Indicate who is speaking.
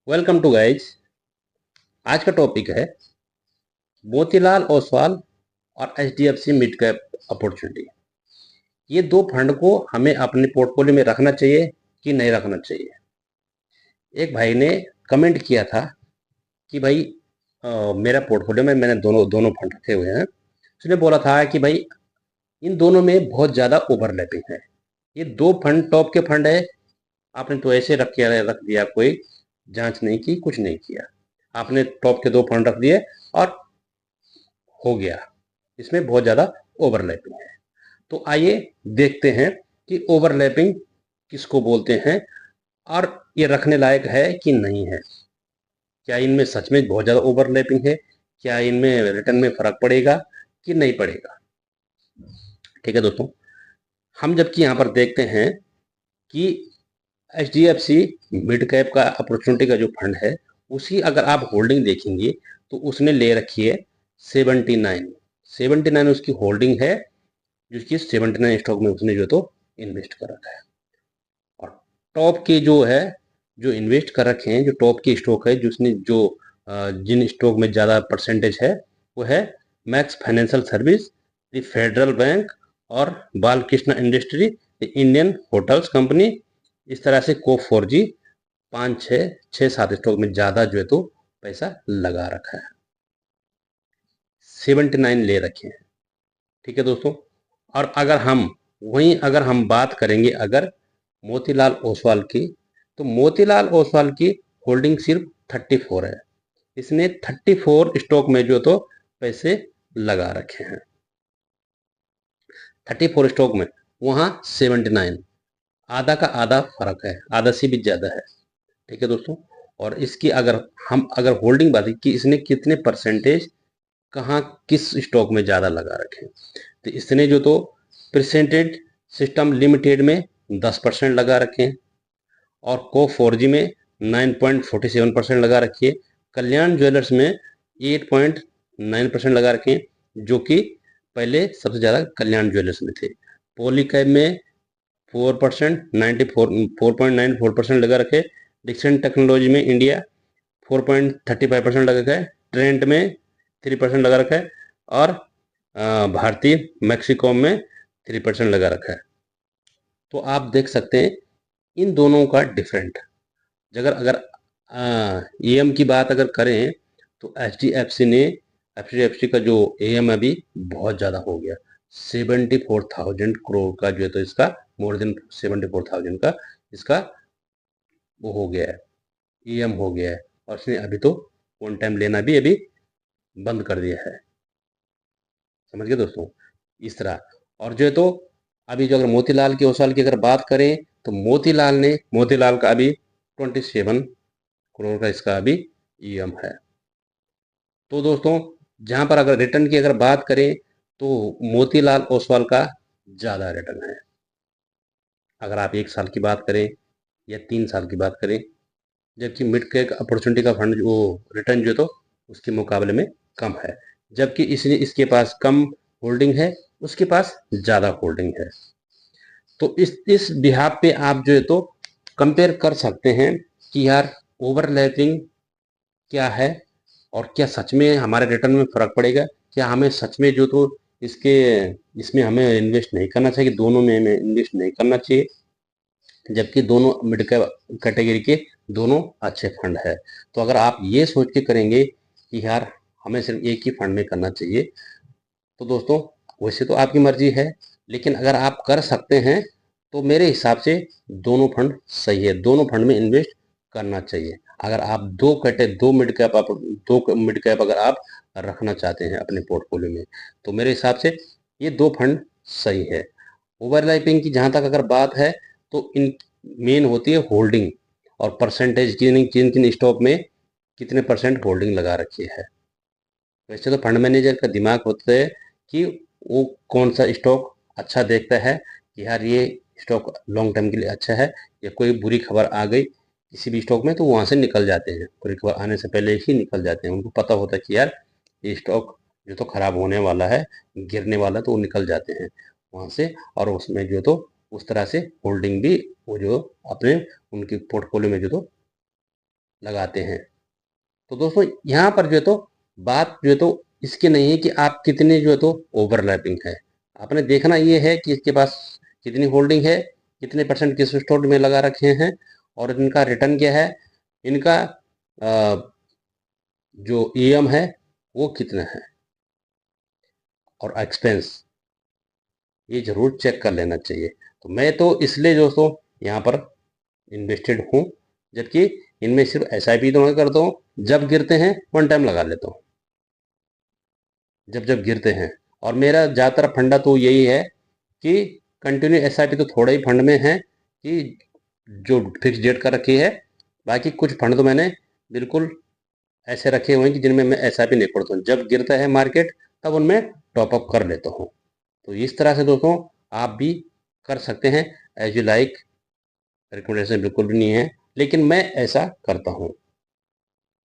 Speaker 1: Welcome to guys. आज का topic है मोतीलाल ओसवाल और एचडीएफसी मिड कैप अपॉर्चुनिटी। ये दो फंड को हमें अपने पोर्टफोलियो में रखना चाहिए कि नहीं रखना चाहिए। एक भाई ने कमेंट किया था कि भाई मेरा पोर्टफोलियो में मैंने दोनों दोनों फंड रखे हुए हैं। उसने बोला था कि भाई इन दोनों में बहुत ज़्यादा ओवरलैपिंग है। ये दो फंड टॉप के फंड है, आपने तो ऐसे रख दिया, कोई जांच नहीं की, कुछ नहीं किया। आपने टॉप के दो फंड रख दिए और हो गया। इसमें बहुत ज़्यादा ओवरलैपिंग है। तो आइए देखते हैं कि ओवरलैपिंग किसको बोलते हैं और ये रखने लायक है कि नहीं है। क्या इनमें सच में बहुत ज़्यादा ओवरलैपिंग है? क्या इनमें रिटर्न में फर्क पड़ेगा कि नहीं पड़ेगा? ठीक है दोस्तों, हम जबकि यहाँ पर देखते हैं कि H D F C mid cap का अपॉर्चुनिटी का जो फंड है, उसकी अगर आप होल्डिंग देखेंगे तो उसने ले रखी है 79 उसकी होल्डिंग है, जिसकी 79 स्टॉक में उसने जो तो इन्वेस्ट कर रखा है। और टॉप के जो है, जो इन्वेस्ट कर रखे हैं, जो टॉप के स्टॉक है, जिसने जो जिन स्टॉक में ज़्यादा परसेंटेज है, वो है Max financial service, the federal bank और Balkrishna industry, the Indian hotels company. इस तरह से कोप 4G 5 6 6 7 स्टॉक में ज़्यादा जो है तो पैसा लगा रखा है। 79 ले रखे हैं। ठीक है दोस्तों, और अगर हम बात करेंगे अगर मोतीलाल ओसवाल की, तो मोतीलाल ओसवाल की होल्डिंग सिर्फ 34 है। इसने 34 स्टॉक में जो तो पैसे लगा रखे हैं। 34 स्टॉक में, वहां 79, आधा का आधा फर्क है, आधा से भी ज्यादा है। ठीक है दोस्तों, और इसकी अगर होल्डिंग बात की इसने कितने परसेंटेज कहाँ किस स्टॉक में ज़्यादा लगा रखे, तो इसने जो तो प्रेजेंटेड सिस्टम लिमिटेड में 10% लगा रखे हैं, और को 4G में 9.47% लगा रखी है, कल्याण ज्वेलर्स में 8.9% लगा रखे हैं, जो कि पहले सबसे ज़्यादा कल्याण ज्वेलर्स में थे। पॉलीकैब में 4%, 4.94% लगा रखे। डिक्सन टेक्नोलॉजी में इंडिया 4.35% लगा रखा है। ट्रेंट में 3% लगा रखा है, और भारतीय मैक्सिकॉम में 3% लगा रखा है। तो आप देख सकते हैं इन दोनों का डिफरेंट। अगर अगर एम की बात अगर करें तो एच डी एफ सी का जो एम अभी बहुत ज़्यादा हो गया। 74,000 करोड़ का जो है तो इसका, मोर देन 74,000 का इसका वो हो गया है, एम हो गया है। और इसने अभी तो वन टाइम लेना भी अभी बंद कर दिया है। समझ गए दोस्तों, इस तरह। और जो है तो अभी जो अगर मोतीलाल की ओसवाल की अगर बात करें तो मोतीलाल का अभी 27 करोड़ का इसका अभी ईएम है। तो दोस्तों, जहां पर अगर रिटर्न की अगर बात करें तो मोतीलाल ओसवाल का ज़्यादा रिटर्न है। अगर आप 1 साल की बात करें या 3 साल की बात करें, जबकि मिड कैप अपॉर्चुनिटी का फंड जो रिटर्न जो तो उसके मुकाबले में कम है। जबकि इसलिए इसके पास कम होल्डिंग है, उसके पास ज़्यादा होल्डिंग है। तो इस बिहाफ पे आप जो है तो कंपेयर कर सकते हैं कि यार ओवरलैपिंग क्या है, और क्या सच में हमारे रिटर्न में फर्क पड़ेगा, क्या हमें सच में जो तो इसके इसमें हमें इन्वेस्ट नहीं करना चाहिए, दोनों में हमें इन्वेस्ट नहीं करना चाहिए, जबकि दोनों मिड कैप कैटेगरी के दोनों अच्छे फंड है। तो अगर आप ये सोच के करेंगे कि यार हमें सिर्फ एक ही फंड में करना चाहिए, तो दोस्तों वैसे तो आपकी मर्जी है, लेकिन अगर आप कर सकते हैं तो मेरे हिसाब से दोनों फंड सही है, दोनों फंड में इन्वेस्ट करना चाहिए। अगर आप दो मिड कैप अगर आप रखना चाहते हैं अपने पोर्टफोलियो में, तो मेरे हिसाब से ये दो फंड सही है। ओवरलैपिंग की जहाँ तक अगर बात है, तो इन मेन होती है होल्डिंग और परसेंटेज, किन किन किन स्टॉक में कितने परसेंट होल्डिंग लगा रखी है। वैसे तो फंड मैनेजर का दिमाग होता है कि वो कौन सा स्टॉक अच्छा देखता है कि यार ये स्टॉक लॉन्ग टर्म के लिए अच्छा है, या कोई बुरी खबर आ गई किसी भी स्टॉक में तो वहाँ से निकल जाते हैं, बुरी खबर आने से पहले ही निकल जाते हैं। उनको पता होता है कि यार ये स्टॉक जो तो खराब होने वाला है, गिरने वाला है, तो वो निकल जाते हैं वहाँ से। और उसमें जो तो उस तरह से होल्डिंग भी वो जो अपने उनकी पोर्टफोलियो में जो तो लगाते हैं। तो दोस्तों यहाँ पर जो है तो बात जो है तो इसकी नहीं है कि आप कितने जो है तो ओवरलैपिंग है, आपने देखना ये है कि इसके पास कितनी होल्डिंग है, कितने परसेंट किस स्टोर में लगा रखे हैं, और इनका रिटर्न क्या है, इनका जो ईएम है वो कितना है, और एक्सपेंस ये जरूर चेक कर लेना चाहिए। तो मैं तो इसलिए दोस्तों यहाँ पर इन्वेस्टेड हूँ, जबकि इनमें सिर्फ एसआईपी तो मैं करता हूँ, जब गिरते हैं वन टाइम लगा लेता हूँ, जब जब गिरते हैं। और मेरा ज़्यादातर फंडा तो यही है कि कंटिन्यू एसआईपी तो थोड़ा ही फंड में है कि जो फिक्स डेट का रखी है, बाकी कुछ फंड तो मैंने बिल्कुल ऐसे रखे हुए हैं कि जिनमें मैं एसआईपी नहीं करता हूँ, जब गिरता है मार्केट तब उनमें टॉपअप कर लेता हूँ। तो इस तरह से दोस्तों आप भी कर सकते हैं, एज यू लाइक, रिकमेंडेशन बिल्कुल भी नहीं है, लेकिन मैं ऐसा करता हूँ।